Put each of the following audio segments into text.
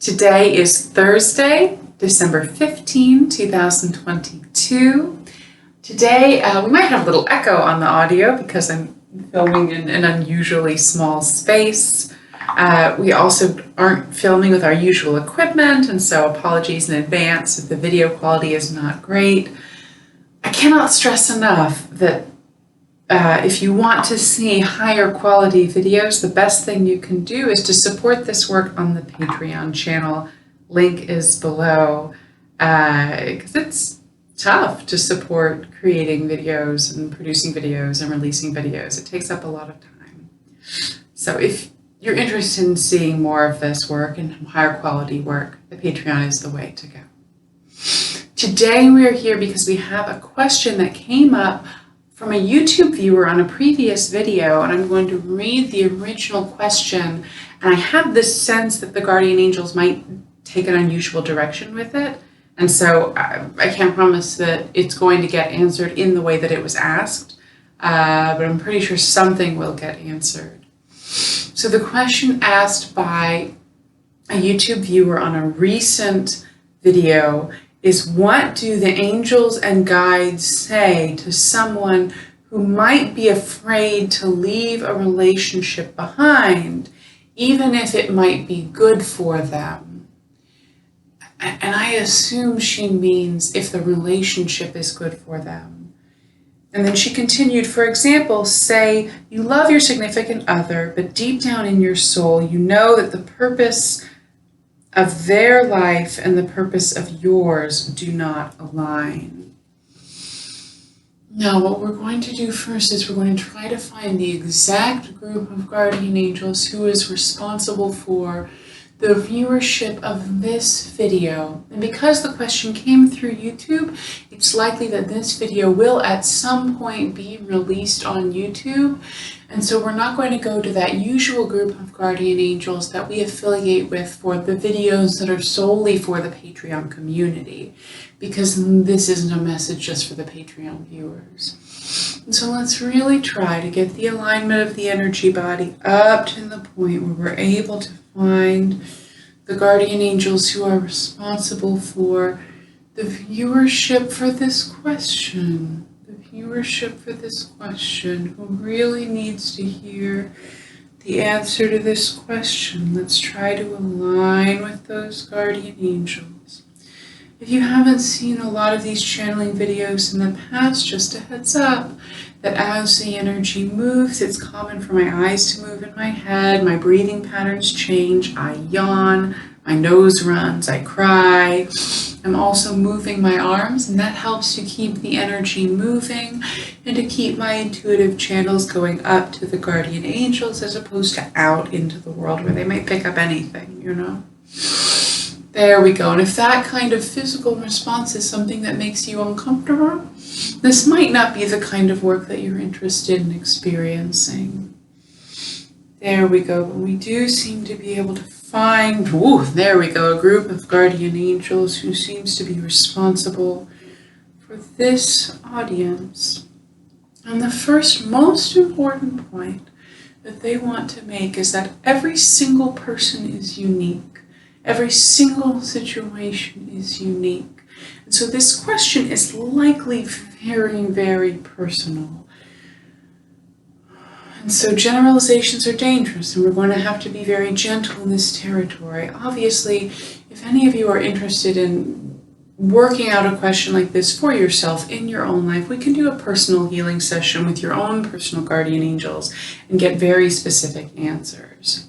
Today is Thursday, December 15, 2022. Today, we might have a little echo on the audio because I'm filming in an unusually small space. We also aren't filming with our usual equipment, and so apologies in advance if the video quality is not great. I cannot stress enough that if you want to see higher quality videos, the best thing you can do is to support this work on the Patreon channel. Link is below, because it's tough to support creating videos and producing videos and releasing videos. It takes up a lot of time. So if you're interested in seeing more of this work and higher quality work, the Patreon is the way to go. Today we are here because we have a question that came up from a YouTube viewer on a previous video, and I'm going to read the original question. And I have this sense that the guardian angels might take an unusual direction with it. And so I can't promise that it's going to get answered in the way that it was asked, but I'm pretty sure something will get answered. So the question asked by a YouTube viewer on a recent video is, what do the angels and guides say to someone who might be afraid to leave a relationship behind, even if it might be good for them? And I assume she means if the relationship is good for them. And then she continued, for example, say you love your significant other, but deep down in your soul, you know that the purpose of their life and the purpose of yours do not align. Now, what we're going to do first is we're going to try to find the exact group of guardian angels who is responsible for the viewership of this video. And because the question came through YouTube, it's likely that this video will at some point be released on YouTube. And so we're not going to go to that usual group of guardian angels that we affiliate with for the videos that are solely for the Patreon community, because this isn't a message just for the Patreon viewers. And so let's really try to get the alignment of the energy body up to the point where we're able to find the guardian angels who are responsible for the viewership for this question. Viewership for this question, who really needs to hear the answer to this question. Let's try to align with those guardian angels. If you haven't seen a lot of these channeling videos in the past, just a heads up that as the energy moves, it's common for my eyes to move in my head, my breathing patterns change, I yawn, my nose runs, I cry. I'm also moving my arms, and that helps to keep the energy moving and to keep my intuitive channels going up to the guardian angels as opposed to out into the world where they might pick up anything, you know? There we go. And if that kind of physical response is something that makes you uncomfortable, this might not be the kind of work that you're interested in experiencing. There we go. But we do seem to be able to find, there we go, a group of guardian angels who seems to be responsible for this audience. And the first most important point that they want to make is that every single person is unique. Every single situation is unique. And so this question is likely very, very personal. And so generalizations are dangerous, and we're going to have to be very gentle in this territory. Obviously, if any of you are interested in working out a question like this for yourself in your own life, we can do a personal healing session with your own personal guardian angels and get very specific answers.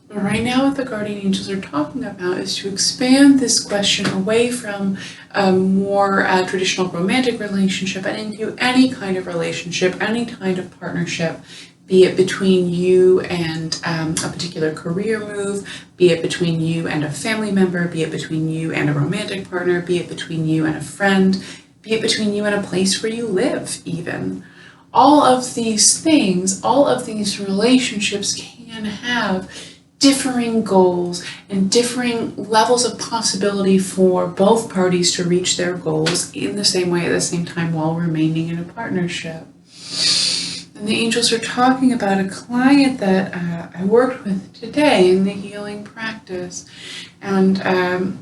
But right now, what the guardian angels are talking about is to expand this question away from a more traditional romantic relationship and into any kind of relationship, any kind of partnership, be it between you and a particular career move, be it between you and a family member, be it between you and a romantic partner, be it between you and a friend, be it between you and a place where you live even. All of these things, all of these relationships can have differing goals and differing levels of possibility for both parties to reach their goals in the same way at the same time while remaining in a partnership. And the angels are talking about a client that I worked with today in the healing practice. And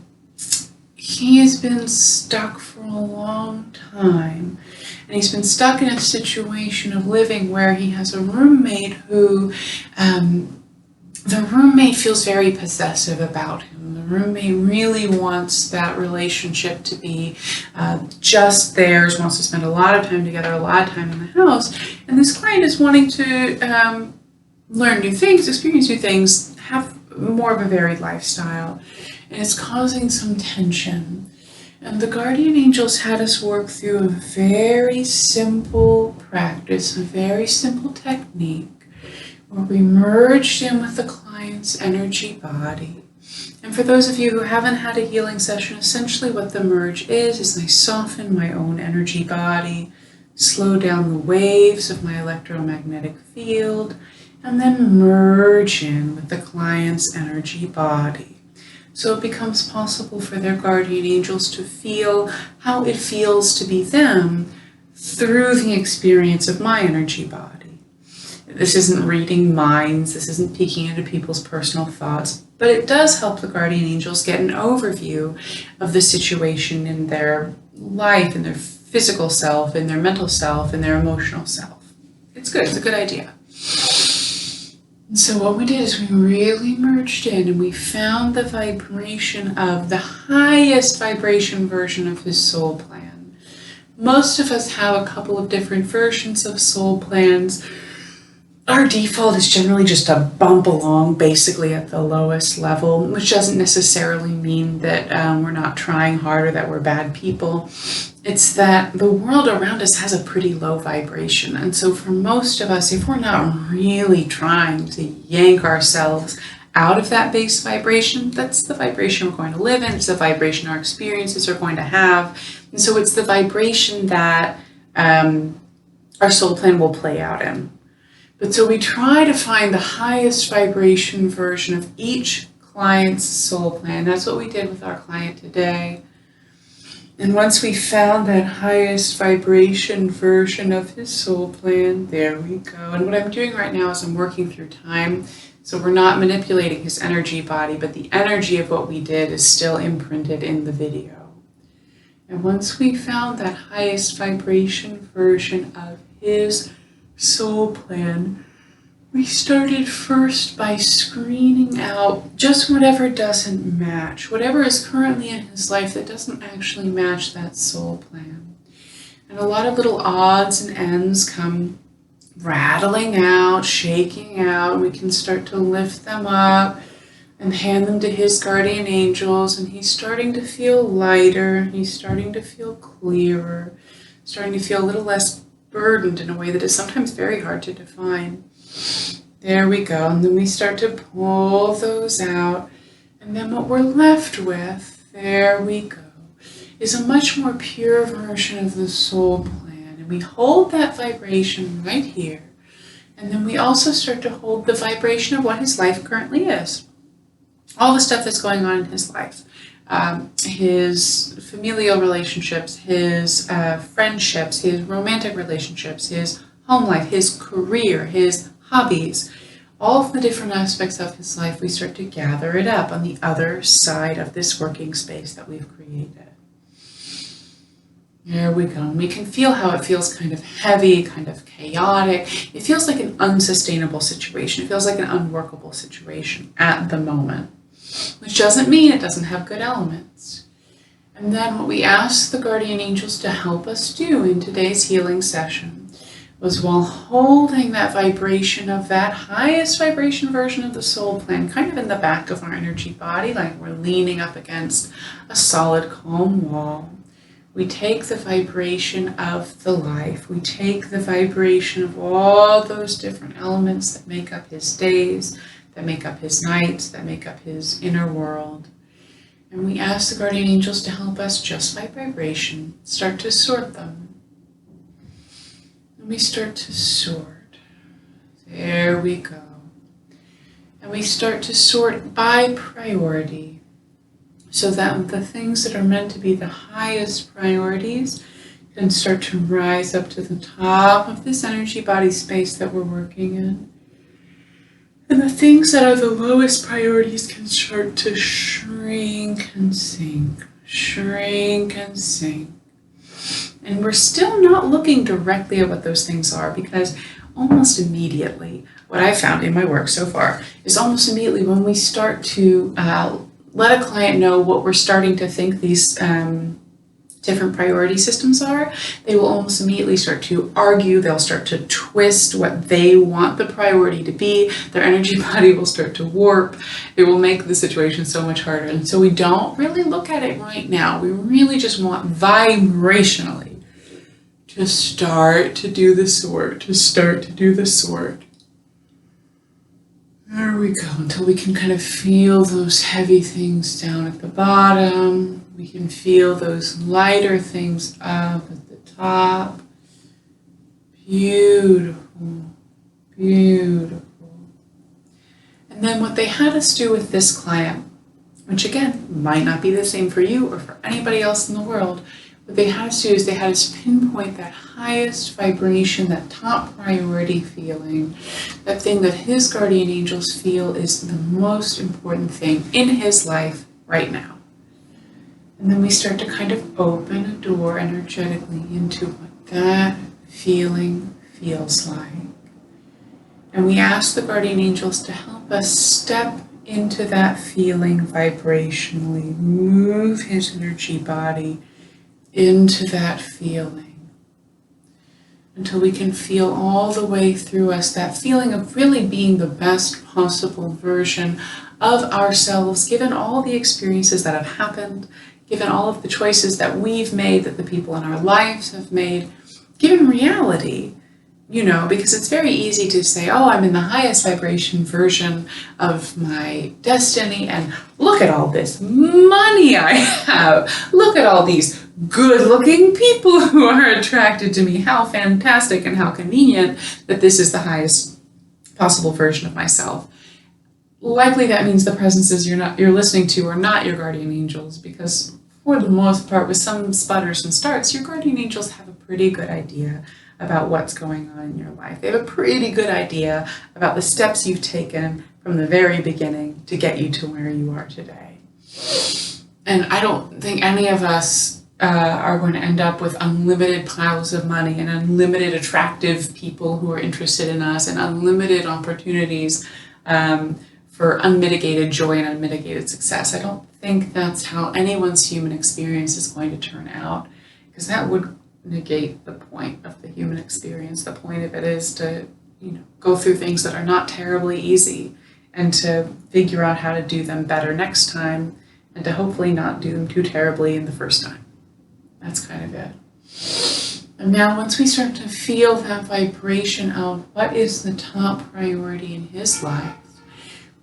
he has been stuck for a long time. And he's been stuck in a situation of living where he has a roommate who, the roommate feels very possessive about him. The roommate really wants that relationship to be just theirs, wants to spend a lot of time together, a lot of time in the house. And this client is wanting to learn new things, experience new things, have more of a varied lifestyle. And it's causing some tension. And the guardian angels had us work through a very simple practice, a very simple technique, where we merged in with the client's energy body. And for those of you who haven't had a healing session, essentially what the merge is I soften my own energy body, slow down the waves of my electromagnetic field, and then merge in with the client's energy body. So it becomes possible for their guardian angels to feel how it feels to be them through the experience of my energy body. This isn't reading minds, this isn't peeking into people's personal thoughts, but it does help the guardian angels get an overview of the situation in their life, in their physical self, in their mental self, in their emotional self. It's good, it's a good idea. And so what we did is we really merged in and we found the vibration of the highest vibration version of his soul plan. Most of us have a couple of different versions of soul plans. Our default is generally just to bump along basically at the lowest level, which doesn't necessarily mean that we're not trying hard or that we're bad people. It's that the world around us has a pretty low vibration. And so for most of us, if we're not really trying to yank ourselves out of that base vibration, that's the vibration we're going to live in. It's the vibration our experiences are going to have. And so it's the vibration that our soul plan will play out in. But so we try to find the highest vibration version of each client's soul plan. That's what we did with our client today. And once we found that highest vibration version of his soul plan, there we go. And what I'm doing right now is I'm working through time. So we're not manipulating his energy body, but the energy of what we did is still imprinted in the video. And once we found that highest vibration version of his soul plan, we started first by screening out just whatever doesn't match, whatever is currently in his life that doesn't actually match that soul plan. And a lot of little odds and ends come rattling out, shaking out. We can start to lift them up and hand them to his guardian angels, and he's starting to feel lighter, he's starting to feel clearer, starting to feel a little less burdened in a way that is sometimes very hard to define. There we go. And then we start to pull those out. And then what we're left with, there we go, is a much more pure version of the soul plan. And we hold that vibration right here. And then we also start to hold the vibration of what his life currently is. All the stuff that's going on in his life. His familial relationships, his friendships, his romantic relationships, his home life, his career, his hobbies, all of the different aspects of his life, we start to gather it up on the other side of this working space that we've created. There we go. And we can feel how it feels kind of heavy, kind of chaotic. It feels like an unsustainable situation. It feels like an unworkable situation at the moment. Which doesn't mean it doesn't have good elements. And then what we asked the guardian angels to help us do in today's healing session was, while holding that vibration of that highest vibration version of the soul plan, kind of in the back of our energy body, like we're leaning up against a solid, calm wall, we take the vibration of the life, we take the vibration of all those different elements that make up his days, that make up his nights, that make up his inner world. And we ask the guardian angels to help us, just by vibration, start to sort them. And we start to sort. There we go. And we start to sort by priority, so that the things that are meant to be the highest priorities then start to rise up to the top of this energy body space that we're working in. And the things that are the lowest priorities can start to shrink and sink, shrink and sink. And we're still not looking directly at what those things are, because almost immediately, what I've found in my work so far is almost immediately when we start to let a client know what we're starting to think these different priority systems are, they will almost immediately start to argue. They'll start to twist what they want the priority to be. Their energy body will start to warp. It will make the situation so much harder. And so we don't really look at it right now. We really just want vibrationally to start to do the sort, There we go, until we can kind of feel those heavy things down at the bottom. We can feel those lighter things up at the top. Beautiful, beautiful. And then what they had us do with this client, which again, might not be the same for you or for anybody else in the world, what they had us do is they had us pinpoint that highest vibration, that top priority feeling, that thing that his guardian angels feel is the most important thing in his life right now. And then we start to kind of open a door energetically into what that feeling feels like. And we ask the guardian angels to help us step into that feeling vibrationally, move his energy body into that feeling until we can feel all the way through us that feeling of really being the best possible version of ourselves, given all the experiences that have happened, given all of the choices that we've made, that the people in our lives have made, given reality, because it's very easy to say, oh, I'm in the highest vibration version of my destiny, and look at all this money I have. Look at all these good-looking people who are attracted to me. How fantastic and how convenient that this is the highest possible version of myself. Likely that means the presences you're listening to are not your guardian angels, because for the most part, with some sputters and starts, your guardian angels have a pretty good idea about what's going on in your life. They have a pretty good idea about the steps you've taken from the very beginning to get you to where you are today. And I don't think any of us are going to end up with unlimited piles of money and unlimited attractive people who are interested in us and unlimited opportunities for unmitigated joy and unmitigated success. I don't think that's how anyone's human experience is going to turn out, because that would negate the point of the human experience. The point of it is to, go through things that are not terribly easy and to figure out how to do them better next time and to hopefully not do them too terribly in the first time. That's kind of it. And now once we start to feel that vibration of what is the top priority in his life,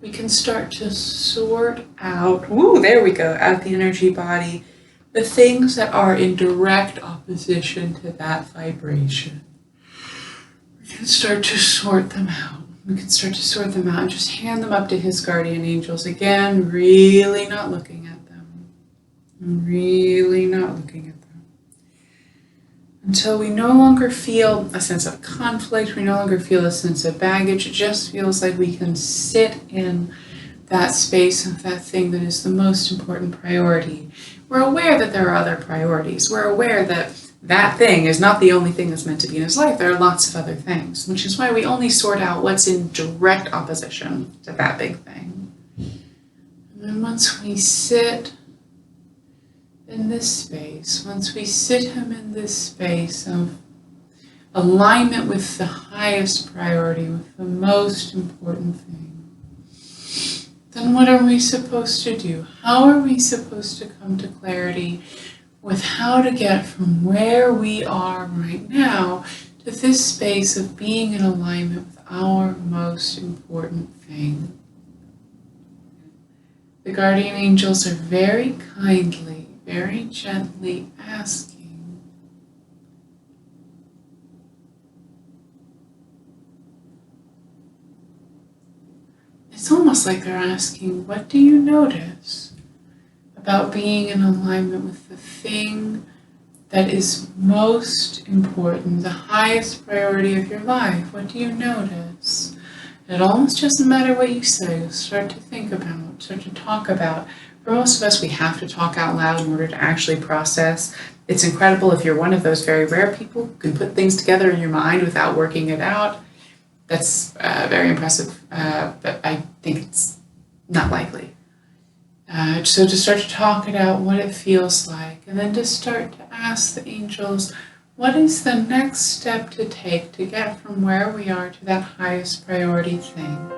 we can start to sort out, there we go, out the energy body, the things that are in direct opposition to that vibration. We can start to sort them out. We can start to sort them out and just hand them up to his guardian angels. Again, really not looking at them. Really not looking at them. Until we no longer feel a sense of conflict, we no longer feel a sense of baggage. It just feels like we can sit in that space of that thing that is the most important priority. We're aware that there are other priorities. We're aware that that thing is not the only thing that's meant to be in his life. There are lots of other things, which is why we only sort out what's in direct opposition to that big thing. And then once we sit in this space, once we sit him in this space of alignment with the highest priority, with the most important thing, then what are we supposed to do? How are we supposed to come to clarity with how to get from where we are right now to this space of being in alignment with our most important thing? The guardian angels are very kindly, very gently asking, it's almost like they're asking, what do you notice about being in alignment with the thing that is most important, the highest priority of your life? What do you notice? It almost doesn't matter what you say. Start to think about, start to talk about. For most of us, we have to talk out loud in order to actually process. It's incredible if you're one of those very rare people who can put things together in your mind without working it out. That's very impressive, but I think it's not likely. So to start to talk it out, what it feels like, and then to start to ask the angels, what is the next step to take to get from where we are to that highest priority thing?